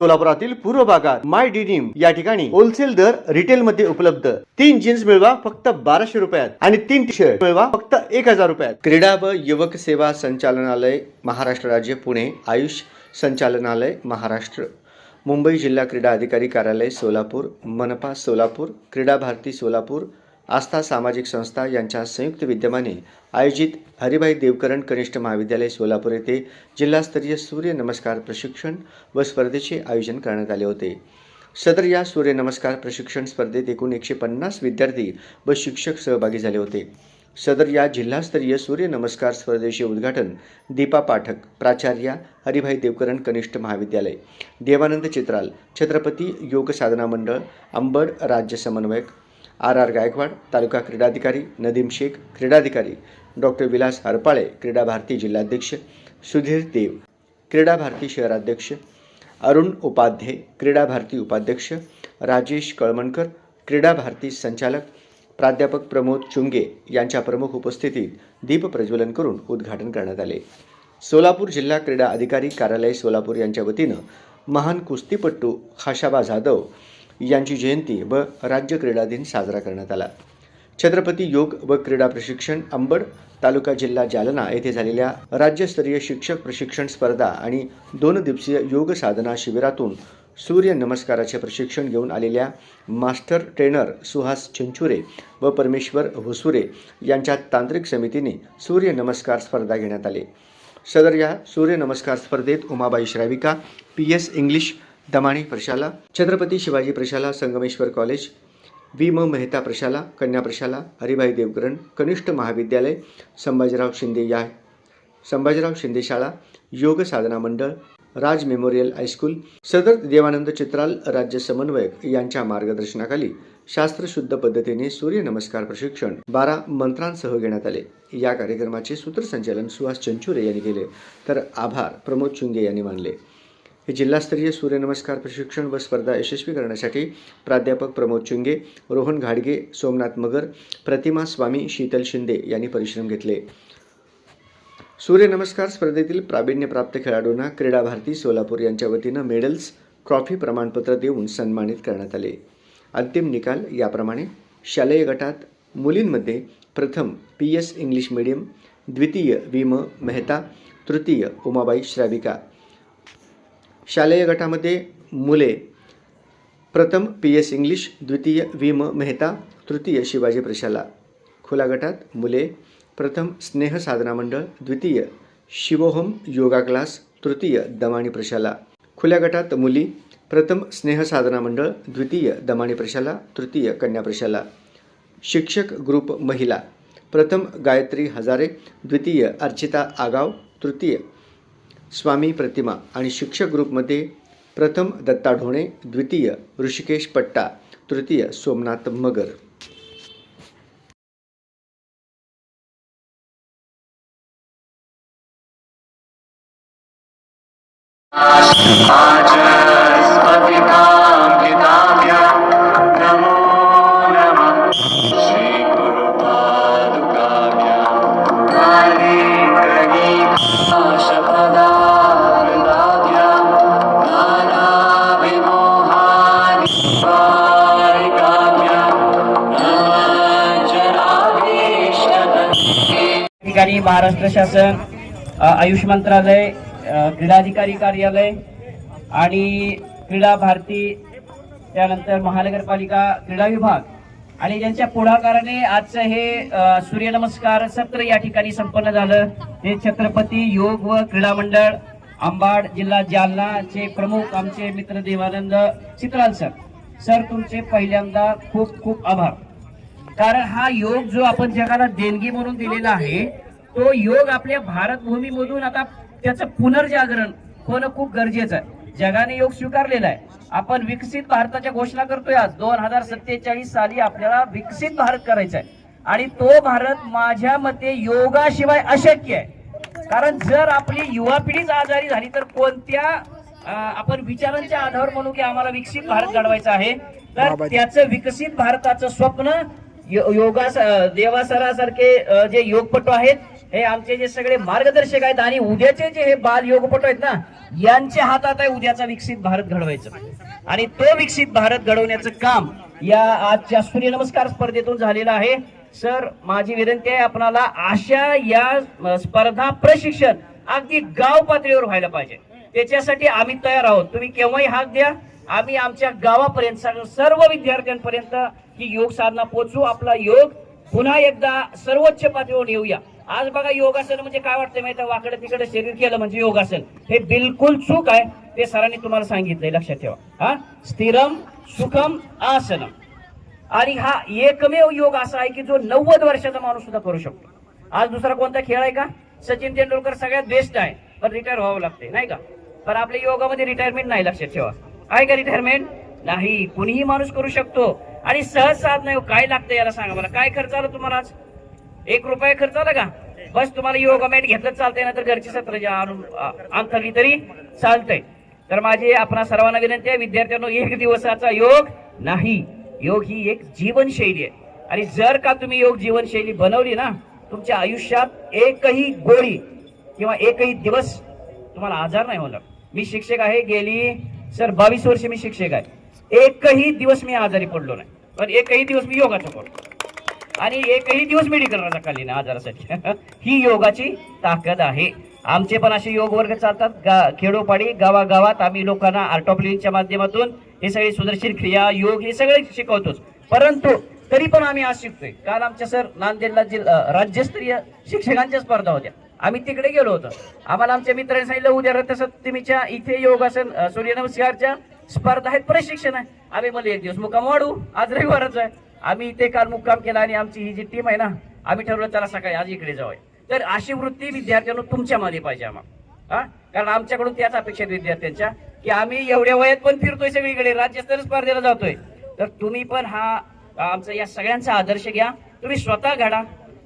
सोलापुरातील पूर्व भागात माय डिनिम या ठिकाणी होलसेल दर रिटेल मध्ये उपलब्ध। 3 जीन्स मिळवा फक्त 1200 रुपयात आणि 3 टी शर्ट मिळवा फक्त 1000 रुपयात। क्रीडा व युवक सेवा संचालनालय महाराष्ट्र राज्य पुणे, आयुष संचालनालय महाराष्ट्र, मुंबई जिल्हा क्रीडा अधिकारी कार्यालय सोलापूर, मनपा सोलापूर, क्रीडा भारती सोलापूर, आस्था सामाजिक संस्था यांच्या संयुक्त विद्यमाने आयोजित हरिभाई देवकरण कनिष्ठ महाविद्यालय सोलापूर येथे जिल्हास्तरीय सूर्य नमस्कार प्रशिक्षण व स्पर्धेचे आयोजन करण्यात आले होते। सदर या सूर्य नमस्कार प्रशिक्षण स्पर्धेत एकूण 150 विद्यार्थी व शिक्षक सहभागी झाले होते। सदर या जिल्हास्तरीय सूर्य नमस्कार स्पर्धेचे उद्घाटन दीपा पाठक, प्राचार्या हरिभाई देवकरण कनिष्ठ महाविद्यालय, देवानंद चित्राल, छत्रपती योग साधना मंडळ, अंबड राज्य समन्वयक आर गायकवाड, तालुका क्रीडाधिकारी नदीम शेख, क्रीडाधिकारी डॉक्टर विलास हरपाळे, क्रीडा भारती जिल्हाध्यक्ष सुधीर देव, क्रीडा भारती शहराध्यक्ष अरुण उपाध्ये, क्रीडा भारती उपाध्यक्ष राजेश कळमणकर, क्रीडा भारती संचालक प्राध्यापक प्रमोद चुंगे यांच्या प्रमुख उपस्थितीत दीप प्रज्वलन करून उद्घाटन करण्यात आले। सोलापूर जिल्हा क्रीडा अधिकारी कार्यालय सोलापूर यांच्या वतीनं महान कुस्तीपटू खाशाबा जाधव यांची जयंती व राज्य क्रीडा दिन साजरा करण्यात आला। छत्रपती योग व क्रीडा प्रशिक्षण अंबड तालुका जिल्हा जालना येथे झालेल्या राज्यस्तरीय शिक्षक प्रशिक्षण स्पर्धा आणि 2 दिवसीय योग साधना शिबिरातून सूर्य नमस्काराचे प्रशिक्षण घेऊन आलेल्या मास्टर ट्रेनर सुहास चिंचुरे व परमेश्वर हुसुरे यांच्या तांत्रिक समितीने सूर्य नमस्कार स्पर्धा घेण्यात आले। सदर या सूर्य नमस्कार स्पर्धेत उमाबाई श्राविका, PS इंग्लिश दमाणी प्रशाला, छत्रपती शिवाजी प्रशाला, संगमेश्वर कॉलेज, V.M. मेहता प्रशाला, कन्या प्रशाला, हरिभाई देवकरण कनिष्ठ महाविद्यालय, संभाजीराव शिंदे शाळा, योग साधना मंडळ, राज मेमोरियल हायस्कूल, सदर देवानंद चित्राल राज्य समन्वयक यांच्या मार्गदर्शनाखाली शास्त्रशुद्ध पद्धतीने सूर्य नमस्कार प्रशिक्षण 12 मंत्रांसह घेण्यात आले। या कार्यक्रमाचे सूत्रसंचालन सुहास चंचुरे यांनी केले, तर आभार प्रमोद चुंगे यांनी मानले। हे जिल्हास्तरीय सूर्यनमस्कार प्रशिक्षण व स्पर्धा यशस्वी करण्यासाठी प्राध्यापक प्रमोद चुंगे, रोहन घाडगे, सोमनाथ मगर, प्रतिमा स्वामी, शीतल शिंदे यांनी परिश्रम घेतले। सूर्यनमस्कार स्पर्धेतील प्रावीण्यप्राप्त खेळाडूंना क्रीडा भारती सोलापूर यांच्या वतीनं मेडल्स, ट्रॉफी, प्रमाणपत्र देऊन सन्मानित करण्यात आले। अंतिम निकाल याप्रमाणे: शालेय गटात मुलींमध्ये प्रथम PS इंग्लिश मीडियम, द्वितीय V.M. मेहता, तृतीय उमाबाई श्राविका। शालेय गटामध्ये मुले प्रथम PS इंग्लिश, द्वितीय V.M. मेहता, तृतीय शिवाजी प्रशाला। खुला गटात मुले प्रथम स्नेह साधना मंडळ, द्वितीय शिवोहम योगा क्लास, तृतीय दमाणी प्रशाला। खुल्या गटात मुली प्रथम स्नेह साधना मंडळ, द्वितीय दमाणी प्रशाला, तृतीय कन्या प्रशाला। शिक्षक ग्रुप महिला प्रथम गायत्री हजारे, द्वितीय अर्चिता आगाव, तृतीय स्वामी प्रतिमा आणि शिक्षक ग्रुपमध्ये प्रथम दत्ता ढोणे, द्वितीय ऋषिकेश पट्टा, तृतीय सोमनाथ मगर। ठिकाणी महाराष्ट्र शासन, आयुष मंत्रालय, क्रीडाधिकारी कार्यालय आणि क्रीडा भारती, त्यानंतर महानगरपालिका क्रीडा विभाग आणि ज्यांच्या पुढाकाराने आजचं हे सूर्यनमस्कार सत्र या ठिकाणी संपन्न झालं ते छत्रपती योग व क्रीडा मंडळ अंबाड जिल्हा जालनाचे प्रमुख आमचे मित्र देवानंद चित्राल सर तुमचे पहिल्यांदा खूप खूप आभार। कारण हा योग जो आपण जगाला देणगी म्हणून दिलेला आहे तो योग आपल्या भारत भूमीमधून आता त्याचं पुनर्जागरण होणं खूप गरजेचं आहे। जगाने योग स्वीकारलेला आहे। आपण विकसित भारताच्या घोषणा करतोय आज 2047 साली आपल्याला विकसित भारत करायचा आहे आणि तो भारत माझ्या मते योगाशिवाय अशक्य आहे। कारण जर आपली युवा पिढीच आजारी झाली तर कोणत्या आपण विचारांच्या आधारावर म्हणू की आम्हाला विकसित भारत घडवायचा आहे तर त्याचं विकसित भारताचं स्वप्न योगा देवासरासारखे जे योगपटू आहेत हे आमचे जे सगळे मार्गदर्शक आहेत आणि उद्याचे जे हे बाल योगपटू आहेत ना, यांच्या हातात आहे उद्याचा विकसित भारत घडवायचं. आणि तो विकसित भारत घडवण्याचं काम या आजच्या सूर्यनमस्कार स्पर्धेतून झालेलं आहे. सर, माझी विनंती आहे आपणाला अशा या स्पर्धा प्रशिक्षण अगदी गाव पातळीवर व्हायला पाहिजे. त्याच्यासाठी आम्ही तयार आहोत. तुम्ही केव्हाही हाक द्या, आम्ही आमच्या गावापर्यंत सर्व विद्यार्थ्यांपर्यंत ही योग साधना पोहोचू. आपला योग पुन्हा एकदा सर्वोच्च पातळीवर येऊया. आज बघा, योगासन म्हणजे काय वाटतं माहिती, वाकडं तिकडे शरीर केलं म्हणजे योगासन. हे बिलकुल चूक आहे. ते सरांनी तुम्हाला सांगितलंय, लक्षात ठेवा. हा, स्थिरम सुखम आसनम. आणि हा एकमेव योग असा आहे की जो 90 वर्षाचा माणूस सुद्धा करू शकतो. आज दुसरा कोणता खेळ आहे का? सचिन तेंडुलकर सगळ्यात बेस्ट आहे, पण रिटायर व्हावं लागते नाही का? पण आपल्या योगामध्ये रिटायरमेंट नाही, लक्षात ठेवा. आहे का रिटायरमेंट? नाही. कुणीही माणूस करू शकतो. आणि सहज साध नाही. काय लागतं याला सांगा मला, काय खर्च आला तुम्हाला? आज 1 रुपया खर्च आला का? बस तुम्हाला योगा मॅट घेतलं चालतंय ना, तर घरची सत्र अंथरली तरी चालतंय. तर माझी आपणा सर्वांना विनंती आहे, विद्यार्थ्यांनो, 1 दिवसाचा योग नाही. योग ही एक जीवनशैली आहे. आणि जर का तुम्ही योग जीवनशैली बनवली ना, तुमच्या आयुष्यात एकही गोळी किंवा एकही दिवस तुम्हाला आजार नाही होणार. मी शिक्षक आहे, गेली 22 वर्ष मी शिक्षक आहे. एकही दिवस मी आजारी पडलो नाही, पण एकही दिवस मी योगाचा पडलो आणि एकही दिवस मेडिकल रजा खाल्ली नाही आजारासाठी. ही योगाची ताकद आहे. आमचे पण असे योग वर्ग चालतात खेडोपाडी, गावागावात. आम्ही लोकांना आर्ट ऑफ लिव्हिंगच्या माध्यमातून हे सगळे सुदर्शन क्रिया, योग हे सगळे शिकवतोच. परंतु तरी पण आम्ही आज शिकतोय. काल आमच्या सर नांदेडला राज्यस्तरीय शिक्षकांच्या स्पर्धा होत्या. आम्ही तिकडे गेलो होतो. आम्हाला आमच्या मित्रांनी सांगितलं उद्या रथसप्तमीच्या इथे योगासन सूर्यनमस्कारच्या स्पर्धा आहेत, प्रशिक्षण आहे. आम्ही मला 1 दिवस मुक्काम वाढू, आज रविवारच आहे. आम्ही इथे काल मुक्काम केला आणि आमची ही जी टीम आहे ना, आम्ही ठरवलं त्याला सकाळी आज इकडे जावं. तर अशी वृत्ती विद्यार्थ्यांना तुमच्यामध्ये पाहिजे आम्हाला. हा, कारण आमच्याकडून त्याच अपेक्षा विद्यार्थ्यांच्या की आम्ही एवढ्या वयात पण फिरतोय सगळीकडे, राज्यस्तरीय स्पर्धेला जातोय. तर तुम्ही पण हा आमचा या सगळ्यांचा आदर्श घ्या. तुम्ही स्वतः घडा.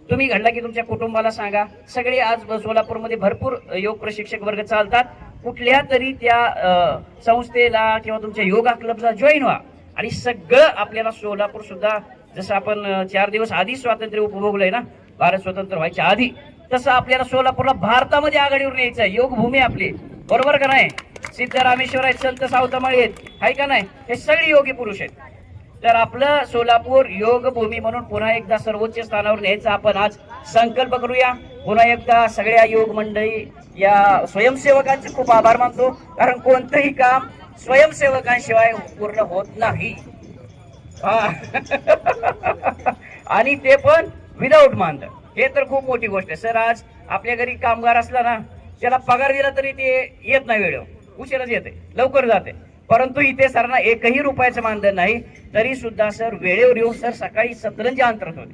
तुम्ही घडला की तुमच्या कुटुंबाला सांगा. सगळे आज सोलापूरमध्ये भरपूर योग प्रशिक्षक वर्ग चालतात. कुठल्या तरी त्या संस्थेला किंवा तुमच्या योगा क्लबला जॉईन व्हा. आणि सगळं आपल्याला सोलापूर सुद्धा, जसं आपण 4 दिवस आधी स्वातंत्र्य उपभोगलंय ना, भारत स्वतंत्र व्हायच्या आधी, तसं आपल्याला सोलापूरला भारतामध्ये आघाडीवर न्यायचं आहे. योगभूमी आपली, बरोबर का नाही? सिद्धरामेश्वर आहेत, संत सावतामाळी आहेत, आहे का नाही? हे सगळे योगी पुरुष आहेत. तर आपलं सोलापूर योगभूमी म्हणून पुन्हा एकदा सर्वोच्च स्थानावर न्यायचा आपण आज संकल्प करूया. पुन्हा एकदा सगळ्या योग मंडळी, या स्वयंसेवकांचे खूप आभार मानतो. कारण कोणतंही काम स्वयंसेवकांशिवाय पूर्ण होत नाही. आणि ते पण विदाऊट मानधन. हे तर खूप मोठी गोष्ट आहे. सर, आज आपल्या घरी कामगार असला ना, त्याला पगार दिला तरी ते येत नाही वेळेवर, उशिराच येते, लवकर जाते. परंतु इथे सरांना 1ही रुपयाचं मानधन नाही, तरी सुद्धा सर वेळेवर येऊन सर सकाळी सतरंजी अंतरत होते.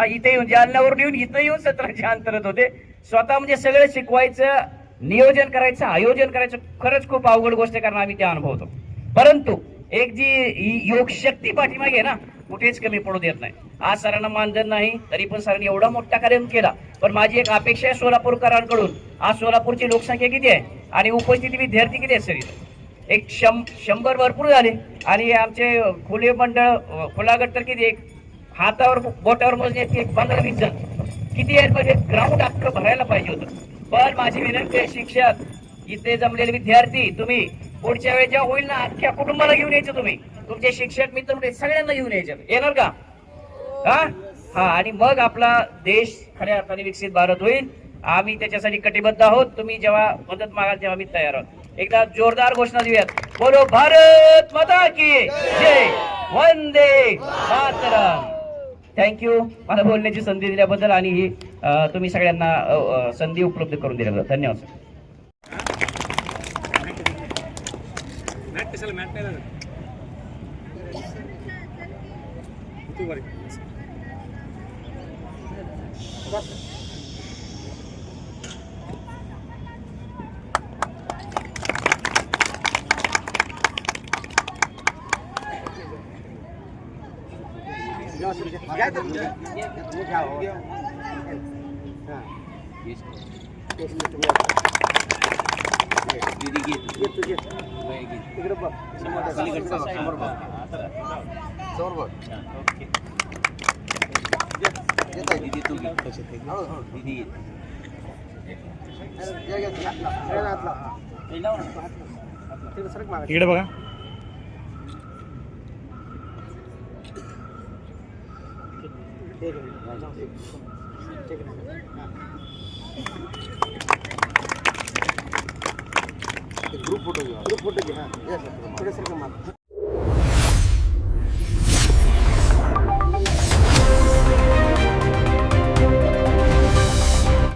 इथे येऊन जालन्यावरून येऊन इथं येऊन सतरंजी अंतरत होते. स्वतः म्हणजे सगळं शिकवायचं, नियोजन करायचं, आयोजन करायचं. खरंच खूप अवघड गोष्ट आहे, कारण आम्ही ते अनुभवतो. परंतु एक जी योग शक्ती पाठीमागे ना, कुठेच कमी पडू देत नाही. आज सरांना मानधन नाही, तरी पण सरांनी एवढा मोठा कार्यक्रम केला. पण माझी एक अपेक्षा आहे सोलापूरकरांकडून. आज सोलापूरची लोकसंख्या किती आहे आणि उपस्थिती विद्यार्थी किती आहेत सर? एक 100 भरपूर झाले. आणि आमचे खुले मंडळ, खुला गट तर किती, एक हातावर बोटावर मोजण्याची एक 15-20 जण किती आहेत. म्हणजे ग्राउंड अख्खं भरायला पाहिजे होतं. पण माझी विनंती आहे, शिक्षक, इथे जमलेले विद्यार्थी, तुम्ही पुढच्या वेळेस जेव्हा होईल ना, अख्ख्या कुटुंबाला घेऊन यायचं. तुम्ही तुमचे शिक्षक मित्र सगळ्यांना घेऊन यायचं. येणार का? हा. आणि मग आपला देश खऱ्या अर्थाने विकसित भारत होईल. आम्ही त्याच्यासाठी कटिबद्ध आहोत. तुम्ही जेव्हा मदत मागाल तेव्हा आम्ही तयार आहोत. एकदा जोरदार घोषणा देऊयात. बोलो भारत माता की जय, वंदे मातरम. थँक्यू मला बोलण्याची संधी दिल्याबद्दल आणि ही तुम्ही सगळ्यांना संधी उपलब्ध करून दिल्याबद्दल धन्यवाद सर. इकडे बघा. ग्रुप फोटो घ्या.